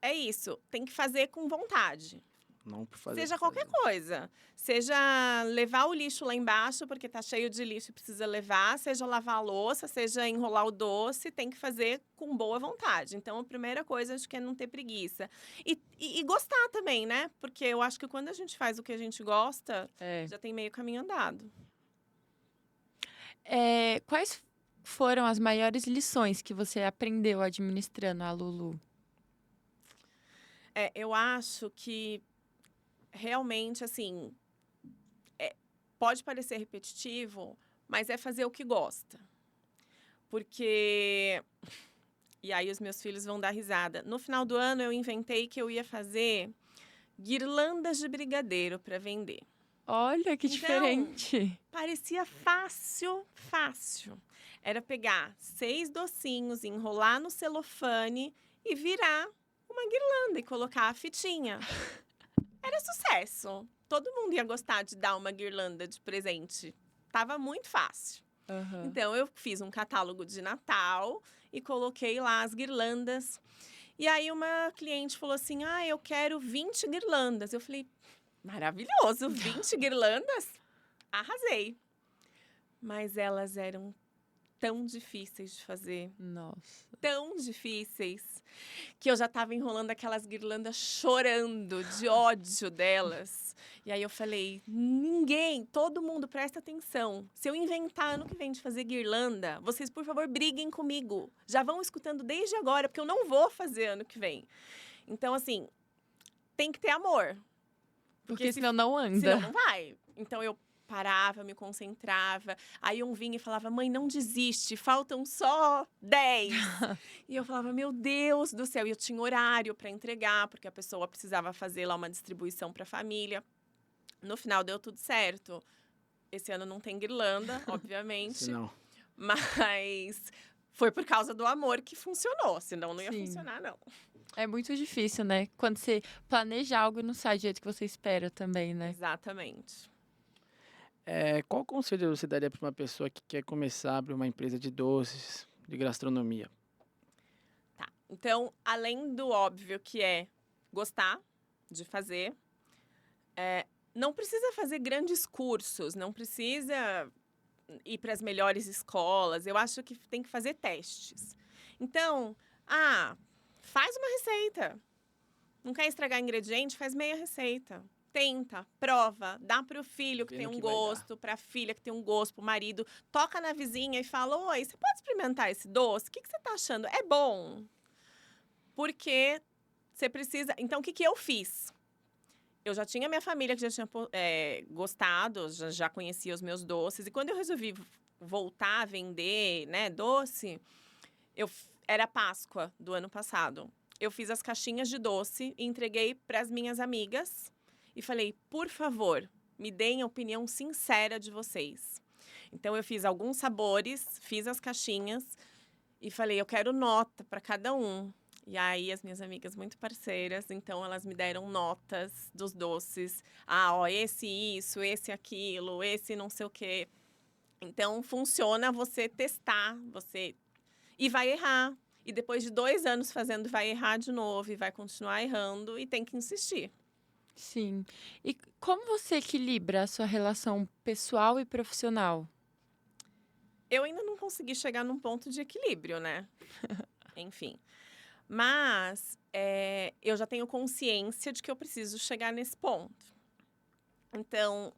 é isso, tem que fazer com vontade. Não por fazer. Seja qualquer coisa. Seja levar o lixo lá embaixo, porque tá cheio de lixo e precisa levar. Seja lavar a louça, seja enrolar o doce. Tem que fazer com boa vontade. Então, a primeira coisa, acho que é não ter preguiça. E gostar também, né? Porque eu acho que quando a gente faz o que a gente gosta, já tem meio caminho andado. Quais foram as maiores lições que você aprendeu administrando a Lulu? Eu acho que realmente, assim, pode parecer repetitivo, mas é fazer o que gosta. Porque... E aí os meus filhos vão dar risada. No final do ano, eu inventei que eu ia fazer guirlandas de brigadeiro para vender. Olha, que diferente. Parecia fácil. Era pegar 6 docinhos, enrolar no celofane e virar uma guirlanda e colocar a fitinha. Era sucesso. Todo mundo ia gostar de dar uma guirlanda de presente. Tava muito fácil. Uhum. Então, eu fiz um catálogo de Natal e coloquei lá as guirlandas. E aí, uma cliente falou assim, eu quero 20 guirlandas. Eu falei, maravilhoso, 20 guirlandas? Arrasei. Mas elas eram tão difíceis de fazer. Nossa. Tão difíceis, que eu já estava enrolando aquelas guirlandas chorando de ódio delas. E aí eu falei, todo mundo presta atenção. Se eu inventar ano que vem de fazer guirlanda, vocês, por favor, briguem comigo. Já vão escutando desde agora, porque eu não vou fazer ano que vem. Então, assim, tem que ter amor. Porque senão não anda. Senão não vai. Então, eu parava, me concentrava. Aí um vinha e falava, mãe, não desiste, faltam só 10. E eu falava, meu Deus do céu. E eu tinha horário para entregar, porque a pessoa precisava fazer lá uma distribuição para a família. No final, deu tudo certo. Esse ano não tem guirlanda, obviamente. Não. Mas foi por causa do amor que funcionou. Senão não ia Sim. funcionar, não. É muito difícil, né? Quando você planeja algo e não sai do jeito que você espera também, né? Exatamente. Qual conselho você daria para uma pessoa que quer começar a abrir uma empresa de doces, de gastronomia? Tá. Então, além do óbvio que é gostar de fazer, não precisa fazer grandes cursos, não precisa ir para as melhores escolas. Eu acho que tem que fazer testes. Então, faz uma receita. Não quer estragar ingrediente? Faz meia receita. Tenta, prova, dá para o filho que Vê tem no um que vai dar. gosto, para a filha que tem um gosto, para o marido. Toca na vizinha e fala: Oi, você pode experimentar esse doce? O que você está achando? É bom? Porque você precisa. Então, o que eu fiz? Eu já tinha minha família que já tinha gostado, já conhecia os meus doces. E quando eu resolvi voltar a vender, né, doce, era Páscoa do ano passado. Eu fiz as caixinhas de doce e entreguei para as minhas amigas e falei: por favor, me deem a opinião sincera de vocês. Então, eu fiz alguns sabores, fiz as caixinhas e falei: eu quero nota para cada um. E aí, as minhas amigas muito parceiras, então elas me deram notas dos doces. Esse isso, esse aquilo, esse não sei o quê. Então, funciona você testar, e vai errar. E depois de 2 anos fazendo, vai errar de novo e vai continuar errando e tem que insistir. Sim. E como você equilibra a sua relação pessoal e profissional? Eu ainda não consegui chegar num ponto de equilíbrio, né? Enfim. Mas eu já tenho consciência de que eu preciso chegar nesse ponto. Então,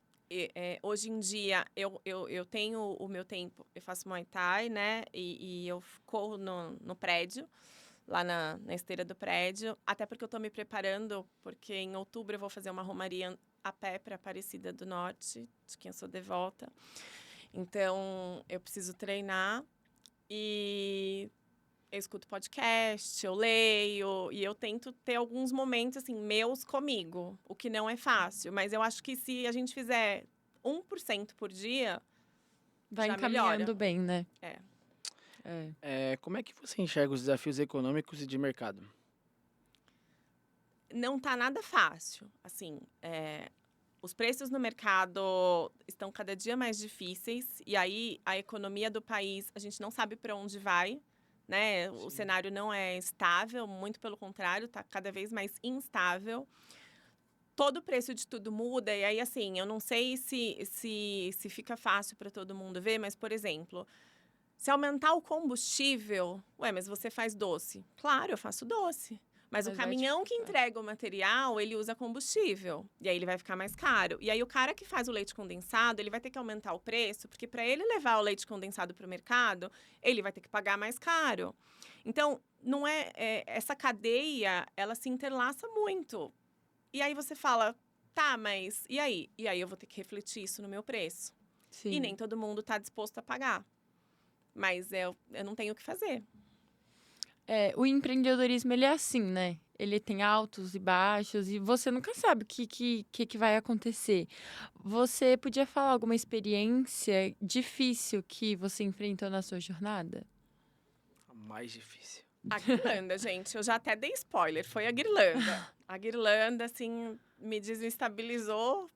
hoje em dia, eu tenho o meu tempo, eu faço Muay Thai, né? E eu corro no prédio, lá na esteira do prédio. Até porque eu tô me preparando, porque em outubro eu vou fazer uma romaria a pé para Aparecida do Norte, de quem eu sou devota. Então, eu preciso treinar e eu escuto podcast, eu leio e eu tento ter alguns momentos assim meus comigo, o que não é fácil, mas eu acho que se a gente fizer 1% por dia, Vai já encaminhando melhora. bem, né? É. Como é que você enxerga os desafios econômicos e de mercado? Não tá nada fácil, assim, os preços no mercado estão cada dia mais difíceis e aí a economia do país, a gente não sabe para onde vai, né? O Sim. cenário não é estável, muito pelo contrário, está cada vez mais instável. Todo o preço de tudo muda e aí, assim, eu não sei se fica fácil para todo mundo ver, mas, por exemplo, se aumentar o combustível, mas você faz doce? Claro, eu faço doce. Mas o Mas vai caminhão que dificultar. entrega o material, ele usa combustível. E aí ele vai ficar mais caro. E aí o cara que faz o leite condensado, ele vai ter que aumentar o preço, porque para ele levar o leite condensado para o mercado, ele vai ter que pagar mais caro. Então, não essa cadeia, ela se interlaça muito. E aí você fala, tá, mas e aí? E aí eu vou ter que refletir isso no meu preço. E Sim. nem todo mundo está disposto a pagar. Mas eu não tenho o que fazer. O empreendedorismo, ele é assim, né? Ele tem altos e baixos e você nunca sabe o que vai acontecer. Você podia falar alguma experiência difícil que você enfrentou na sua jornada? A mais difícil. A guirlanda, gente, eu já até dei spoiler, foi a guirlanda. A guirlanda, assim, me desestabilizou,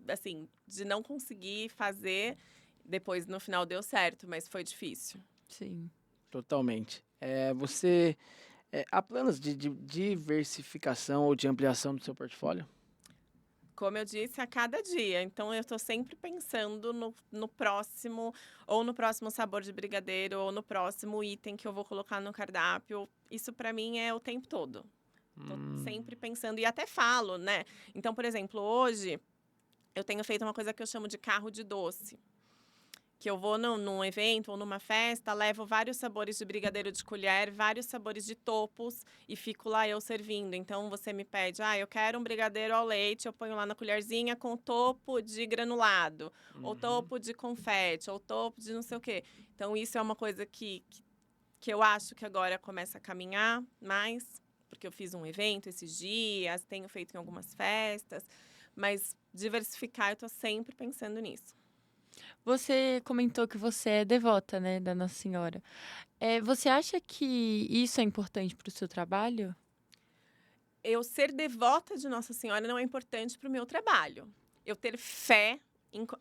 assim, de não conseguir fazer. Depois, no final, deu certo, mas foi difícil. Sim. Totalmente. Há planos de diversificação ou de ampliação do seu portfólio? Como eu disse, a cada dia. Então, eu estou sempre pensando no próximo, ou no próximo sabor de brigadeiro, ou no próximo item que eu vou colocar no cardápio. Isso, para mim, é o tempo todo. Tô sempre pensando, e até falo, né? Então, por exemplo, hoje, eu tenho feito uma coisa que eu chamo de carro de doce. Que eu vou num evento ou numa festa, levo vários sabores de brigadeiro de colher, vários sabores de topos e fico lá eu servindo. Então, você me pede, eu quero um brigadeiro ao leite, eu ponho lá na colherzinha com topo de granulado, ou topo de confete, ou topo de não sei o quê. Então, isso é uma coisa que eu acho que agora começa a caminhar mais, porque eu fiz um evento esses dias, tenho feito em algumas festas, mas diversificar, eu tô sempre pensando nisso. Você comentou que você é devota, né, da Nossa Senhora. Você acha que isso é importante para o seu trabalho? Eu ser devota de Nossa Senhora não é importante para o meu trabalho. Eu ter fé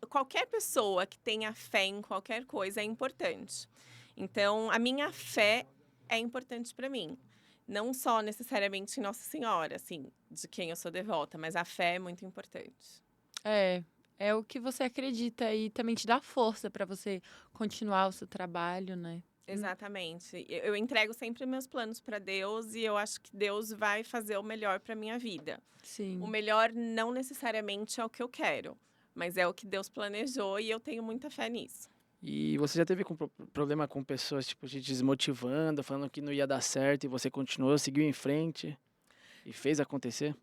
qualquer pessoa que tenha fé em qualquer coisa é importante. Então, a minha fé é importante para mim. Não só necessariamente em Nossa Senhora, assim, de quem eu sou devota, mas a fé é muito importante. É o que você acredita e também te dá força para você continuar o seu trabalho, né? Exatamente. Eu entrego sempre meus planos para Deus e eu acho que Deus vai fazer o melhor para minha vida. Sim. O melhor não necessariamente é o que eu quero, mas é o que Deus planejou e eu tenho muita fé nisso. E você já teve problema com pessoas, tipo, te desmotivando, falando que não ia dar certo e você continuou, seguiu em frente e fez acontecer?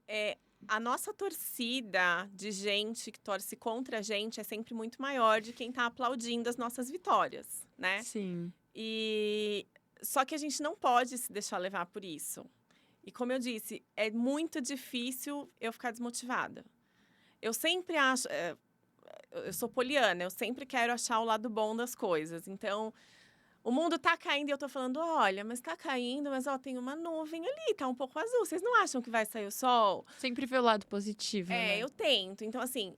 A nossa torcida de gente que torce contra a gente é sempre muito maior de quem está aplaudindo as nossas vitórias, né? Sim. Só que a gente não pode se deixar levar por isso. E como eu disse, é muito difícil eu ficar desmotivada. Eu sempre acho... eu sou poliana, eu sempre quero achar o lado bom das coisas. Então, o mundo tá caindo e eu tô falando, olha, mas tá caindo, mas ó, tem uma nuvem ali, tá um pouco azul. Vocês não acham que vai sair o sol? Sempre ver o lado positivo, né? Eu tento. Então, assim,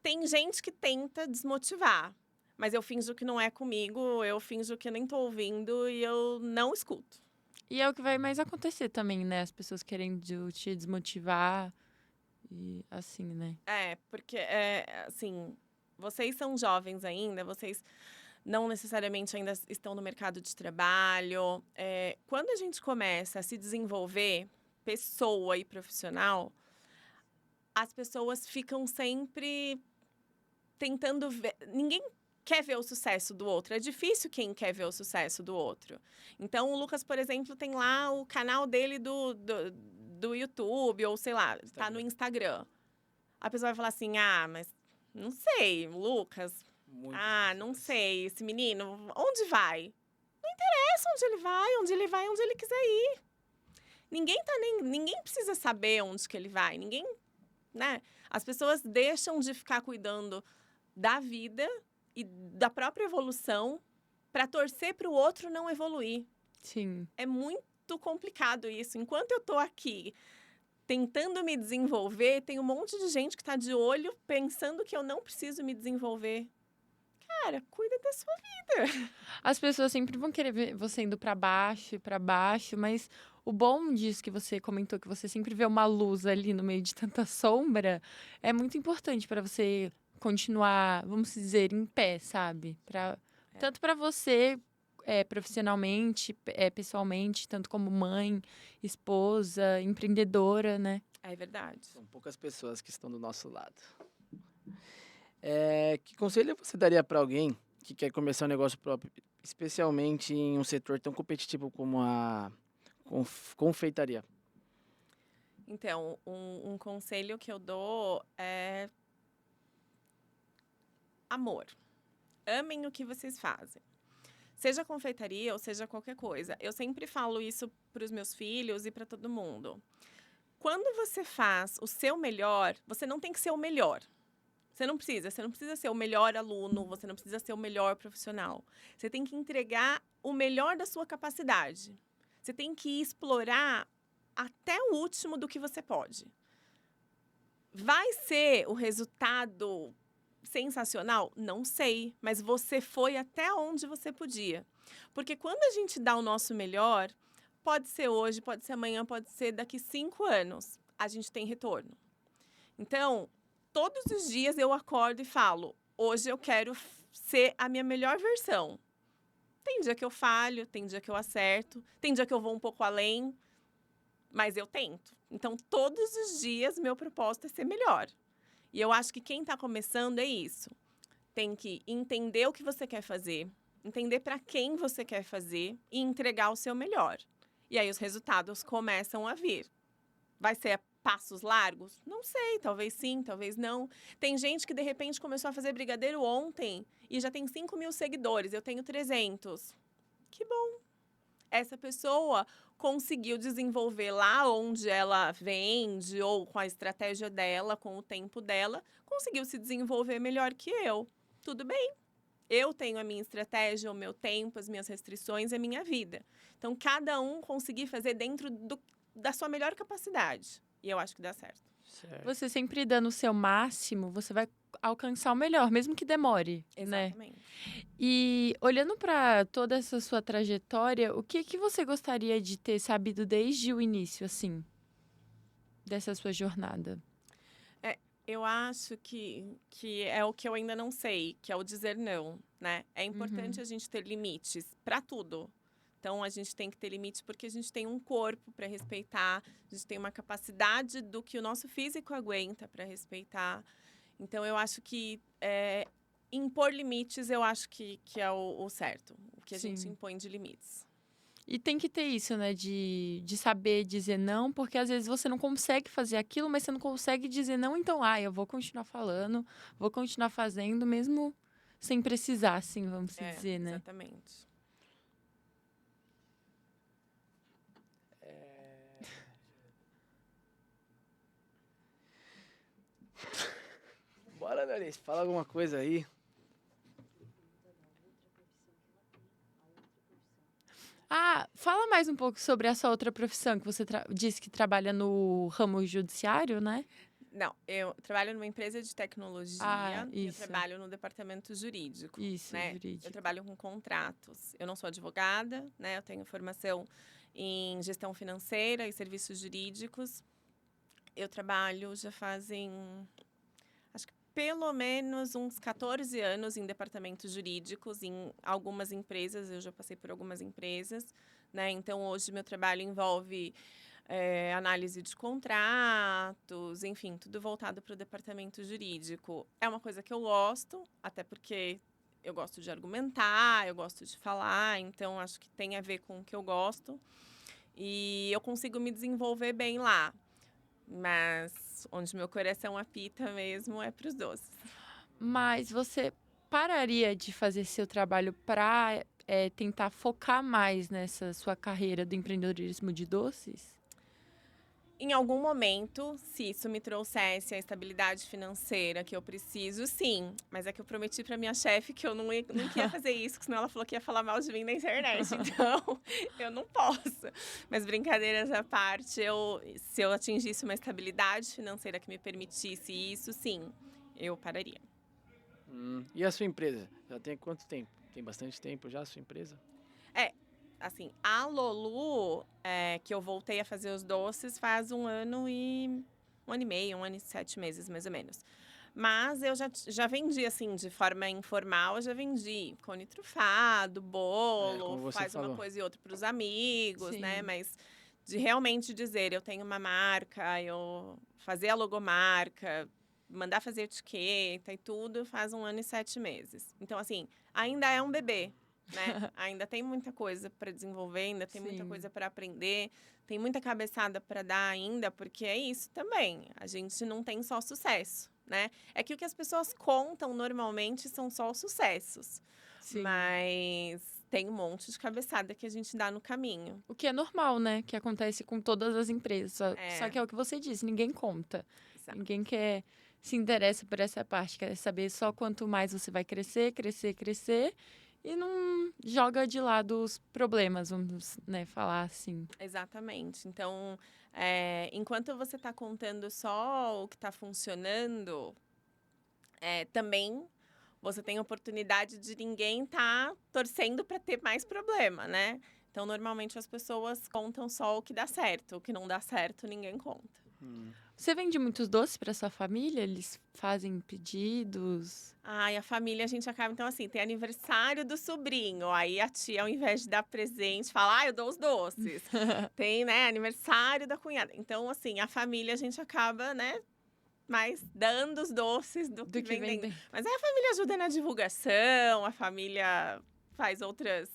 tem gente que tenta desmotivar. Mas eu finjo que não é comigo, eu finjo que nem tô ouvindo e eu não escuto. E é o que vai mais acontecer também, né? As pessoas querendo te desmotivar e assim, né? Porque, assim, vocês são jovens ainda, vocês não necessariamente ainda estão no mercado de trabalho. Quando a gente começa a se desenvolver, pessoa e profissional, as pessoas ficam sempre tentando ver... Ninguém quer ver o sucesso do outro. É difícil quem quer ver o sucesso do outro. Então, o Lucas, por exemplo, tem lá o canal dele do YouTube, ou sei lá, tá no Instagram. A pessoa vai falar assim, mas não sei, Lucas... não sei, esse menino, onde vai? Não interessa onde ele vai, onde ele quiser ir. Ninguém precisa saber onde que ele vai, ninguém, né? As pessoas deixam de ficar cuidando da vida e da própria evolução para torcer para o outro não evoluir. Sim. É muito complicado isso. Enquanto eu tô aqui tentando me desenvolver, tem um monte de gente que tá de olho pensando que eu não preciso me desenvolver. Cara, cuida da sua vida. As pessoas sempre vão querer ver você indo pra baixo, mas o bom disso que você comentou, que você sempre vê uma luz ali no meio de tanta sombra, é muito importante para você continuar, vamos dizer, em pé, sabe? Tanto para você, profissionalmente, pessoalmente, tanto como mãe, esposa, empreendedora, né? É verdade. São poucas pessoas que estão do nosso lado. Que conselho você daria para alguém que quer começar um negócio próprio, especialmente em um setor tão competitivo como a confeitaria? Então, um conselho que eu dou é amor. Amem o que vocês fazem. Seja confeitaria ou seja qualquer coisa. Eu sempre falo isso para os meus filhos e para todo mundo. Quando você faz o seu melhor, você não tem que ser o melhor. Você não precisa ser o melhor aluno, você não precisa ser o melhor profissional. Você tem que entregar o melhor da sua capacidade. Você tem que explorar até o último do que você pode. Vai ser o resultado sensacional? Não sei, mas você foi até onde você podia. Porque quando a gente dá o nosso melhor, pode ser hoje, pode ser amanhã, pode ser daqui 5 anos, a gente tem retorno. Então, todos os dias eu acordo e falo, hoje eu quero ser a minha melhor versão. Tem dia que eu falho, tem dia que eu acerto, tem dia que eu vou um pouco além, mas eu tento. Então, todos os dias, meu propósito é ser melhor. E eu acho que quem está começando é isso. Tem que entender o que você quer fazer, entender para quem você quer fazer e entregar o seu melhor. E aí os resultados começam a vir. Vai ser passos largos? Não sei, talvez sim, talvez não. Tem gente que, de repente, começou a fazer brigadeiro ontem e já tem 5.000 seguidores. Eu tenho 300. Que bom! Essa pessoa conseguiu desenvolver lá onde ela vende ou com a estratégia dela, com o tempo dela, conseguiu se desenvolver melhor que eu. Tudo bem. Eu tenho a minha estratégia, o meu tempo, as minhas restrições, a minha vida. Então, cada um conseguir fazer dentro da sua melhor capacidade. E eu acho que dá certo. Você sempre dando o seu máximo, você vai alcançar o melhor, mesmo que demore, né? Exatamente. E olhando para toda essa sua trajetória, o que você gostaria de ter sabido desde o início, assim, dessa sua jornada? Eu acho que é o que eu ainda não sei, que é o dizer não, né? É importante a gente ter limites para tudo. Então, a gente tem que ter limite porque a gente tem um corpo para respeitar, a gente tem uma capacidade do que o nosso físico aguenta para respeitar. Então, eu acho que impor limites, eu acho que é o certo, o que a gente Sim. impõe de limites. E tem que ter isso, né? De saber dizer não, porque às vezes você não consegue fazer aquilo, mas você não consegue dizer não, então, eu vou continuar falando, vou continuar fazendo, mesmo sem precisar, assim, vamos dizer, né? Exatamente. Bora, Lourenço, fala alguma coisa aí. Fala mais um pouco sobre essa outra profissão que você disse que trabalha no ramo judiciário, né? Não, eu trabalho numa empresa de tecnologia e eu Isso. trabalho no departamento jurídico. Isso, né? jurídico. Eu trabalho com contratos. Eu não sou advogada, né? Eu tenho formação em gestão financeira e serviços jurídicos. Eu trabalho já fazem, acho que pelo menos uns 14 anos em departamentos jurídicos, em algumas empresas, eu já passei por algumas empresas, né? Então, hoje meu trabalho envolve análise de contratos, enfim, tudo voltado para o departamento jurídico. É uma coisa que eu gosto, até porque eu gosto de argumentar, eu gosto de falar, então acho que tem a ver com o que eu gosto. E eu consigo me desenvolver bem lá. Mas onde meu coração apita mesmo é para os doces. Mas você pararia de fazer seu trabalho para tentar focar mais nessa sua carreira do empreendedorismo de doces? Em algum momento, se isso me trouxesse a estabilidade financeira que eu preciso, sim. Mas é que eu prometi para minha chefe que eu nunca ia fazer isso, senão ela falou que ia falar mal de mim na internet. Então, eu não posso. Mas brincadeiras à parte, se eu atingisse uma estabilidade financeira que me permitisse isso, sim, eu pararia. E a sua empresa? Já tem quanto tempo? Tem bastante tempo já a sua empresa? Assim, a Lolu, que eu voltei a fazer os doces faz um ano e meio, 1 ano e 7 meses, mais ou menos. Mas eu já vendi, assim, de forma informal, eu já vendi cone trufado, bolo, como você faz uma falou. coisa e outra para os amigos, né? Sim. Mas de realmente dizer, eu tenho uma marca, eu fazer a logomarca, mandar fazer etiqueta e tudo, faz 1 ano e 7 meses. Então, assim, ainda é um bebê, né? Ainda tem muita coisa para desenvolver, ainda tem muita Sim. coisa para aprender, tem muita cabeçada para dar ainda, porque é isso também. A gente não tem só sucesso, né? É que o que as pessoas contam normalmente são só os sucessos. Sim. Mas tem um monte de cabeçada que a gente dá no caminho. O que é normal, né? Que acontece com todas as empresas. Só É. que é o que você disse, ninguém conta. Exato. Ninguém se interessa por essa parte, quer saber só quanto mais você vai crescer, crescer, crescer. E não joga de lado os problemas, vamos, né, falar assim. Exatamente. Então, enquanto você está contando só o que está funcionando, também você tem a oportunidade de ninguém estar torcendo para ter mais problema, né? Então, normalmente as pessoas contam só o que dá certo. O que não dá certo, ninguém conta. Você vende muitos doces para sua família? Eles fazem pedidos? Ai, a família a gente acaba, então assim, tem aniversário do sobrinho, aí a tia, ao invés de dar presente, fala, eu dou os doces. Tem, né, aniversário da cunhada. Então, assim, a família a gente acaba, né, mais dando os doces do que vendendo. Mas aí a família ajuda na divulgação, a família faz outras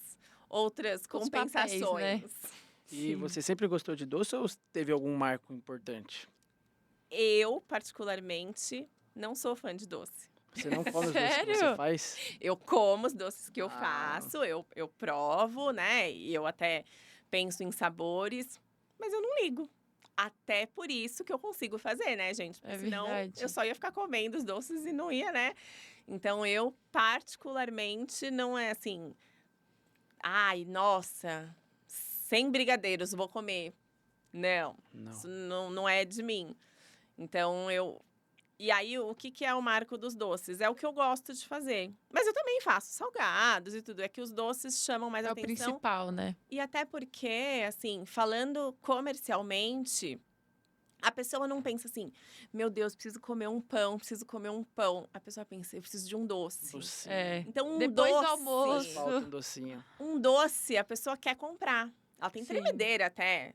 compensações. Papéis, né? E Sim. você sempre gostou de doce ou teve algum marco importante? Eu, particularmente, não sou fã de doce. Você não come os doces que Sério? você faz? Eu como os doces que eu Ah. faço, eu provo, né? E eu até penso em sabores, mas eu não ligo. Até por isso que eu consigo fazer, né, gente? Porque É senão verdade. eu só ia ficar comendo os doces e não ia, né? Então eu, particularmente, não é assim. Ai, nossa, 100 brigadeiros vou comer. Não, Não. isso não é de mim. Então E aí, o que é o marco dos doces? É o que eu gosto de fazer. Mas eu também faço salgados e tudo. É que os doces chamam mais É o atenção. principal, né? E até porque, assim, falando comercialmente, a pessoa não pensa assim, meu Deus, preciso comer um pão, preciso comer um pão. A pessoa pensa, eu preciso de um doce. Docinho. É. Então, um Depois do doce, almoço. Falta um docinho. um doce, a pessoa quer comprar. Ela tem Sim. tremedeira até.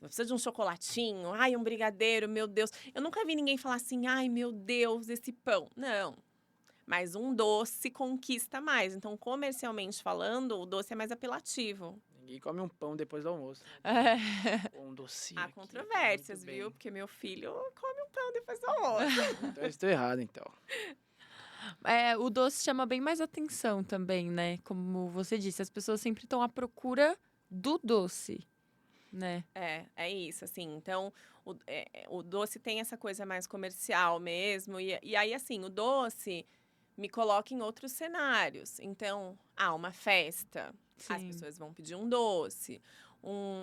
Precisa de um chocolatinho, ai, um brigadeiro, meu Deus. Eu nunca vi ninguém falar assim, ai, meu Deus, esse pão. Não. Mas um doce conquista mais. Então, comercialmente falando, o doce é mais apelativo. Ninguém come um pão depois do almoço. É. Ou um docinho. Há aqui, controvérsias, muito bem. viu? Porque meu filho come um pão depois do almoço. Então eu estou errado, então. É, o doce chama bem mais atenção também, né? Como você disse, as pessoas sempre estão à procura do doce, né? É isso, assim. Então, o doce tem essa coisa mais comercial mesmo. E aí, assim, o doce me coloca em outros cenários. Então, uma festa. As Sim. pessoas vão pedir um doce.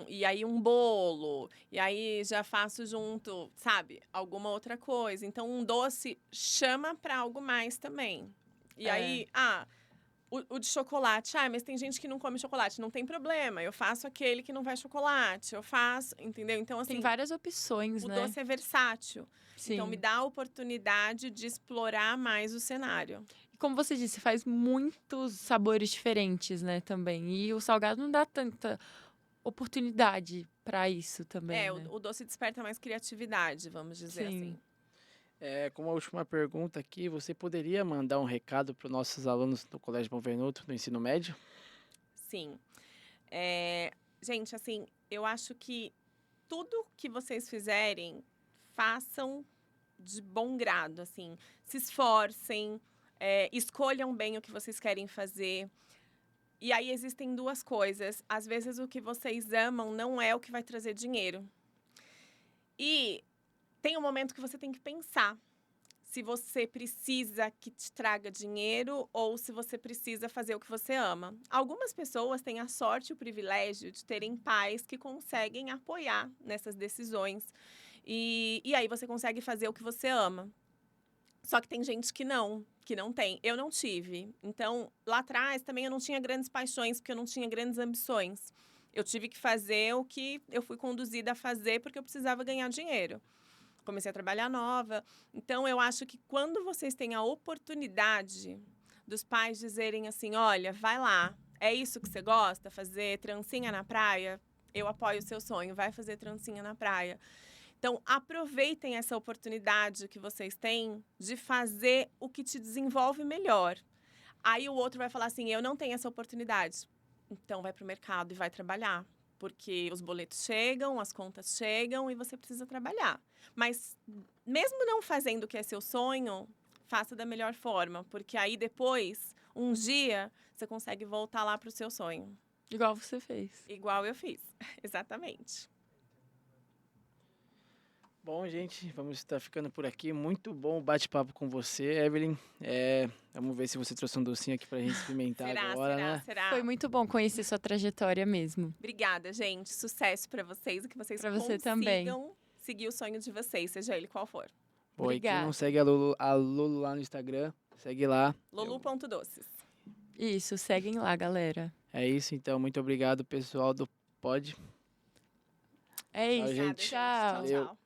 E aí, um bolo. E aí, já faço junto, sabe? Alguma outra coisa. Então, um doce chama para algo mais também. E É. aí, o de chocolate. Mas tem gente que não come chocolate. Não tem problema. Eu faço aquele que não vai chocolate. Eu faço, entendeu? Então, assim, Tem várias opções, o né? doce é versátil. Sim. Então, me dá a oportunidade de explorar mais o cenário. E como você disse, faz muitos sabores diferentes, né, também. E o salgado não dá tanta oportunidade para isso também, né? O doce desperta mais criatividade, vamos dizer Sim. assim. Como a última pergunta aqui, você poderia mandar um recado para os nossos alunos do Colégio Bom Venuto, do ensino médio? Sim. Gente, assim, eu acho que tudo que vocês fizerem, façam de bom grado, assim. Se esforcem, escolham bem o que vocês querem fazer. E aí existem duas coisas. Às vezes o que vocês amam não é o que vai trazer dinheiro. E tem um momento que você tem que pensar se você precisa que te traga dinheiro ou se você precisa fazer o que você ama. Algumas pessoas têm a sorte e o privilégio de terem pais que conseguem apoiar nessas decisões. E aí você consegue fazer o que você ama. Só que tem gente que não tem. Eu não tive. Então, lá atrás também eu não tinha grandes paixões, porque eu não tinha grandes ambições. Eu tive que fazer o que eu fui conduzida a fazer porque eu precisava ganhar dinheiro. Comecei a trabalhar nova. Então, eu acho que quando vocês têm a oportunidade dos pais dizerem assim, olha, vai lá, é isso que você gosta? Fazer trancinha na praia? Eu apoio o seu sonho, vai fazer trancinha na praia. Então, aproveitem essa oportunidade que vocês têm de fazer o que te desenvolve melhor. Aí o outro vai falar assim, eu não tenho essa oportunidade. Então, vai para o mercado e vai trabalhar. Porque os boletos chegam, as contas chegam e você precisa trabalhar. Mas, mesmo não fazendo o que é seu sonho, faça da melhor forma. Porque aí, depois, um dia, você consegue voltar lá para o seu sonho. Igual você fez. Igual eu fiz. Exatamente. Bom, gente, vamos estar ficando por aqui. Muito bom o bate-papo com você, Evelyn. Vamos ver se você trouxe um docinho aqui pra gente experimentar agora, né? Será? Foi muito bom conhecer sua trajetória mesmo. Obrigada, gente. Sucesso pra vocês e que vocês Pra você consigam também. seguir o sonho de vocês, seja ele qual for. Bom, e quem Obrigada. não segue a Lulu lá no Instagram, segue lá. Lulu.doces. Isso, seguem lá, galera. É isso, então. Muito obrigado, pessoal do Pod. É Tchau, isso. gente. Tchau. Valeu. Tchau.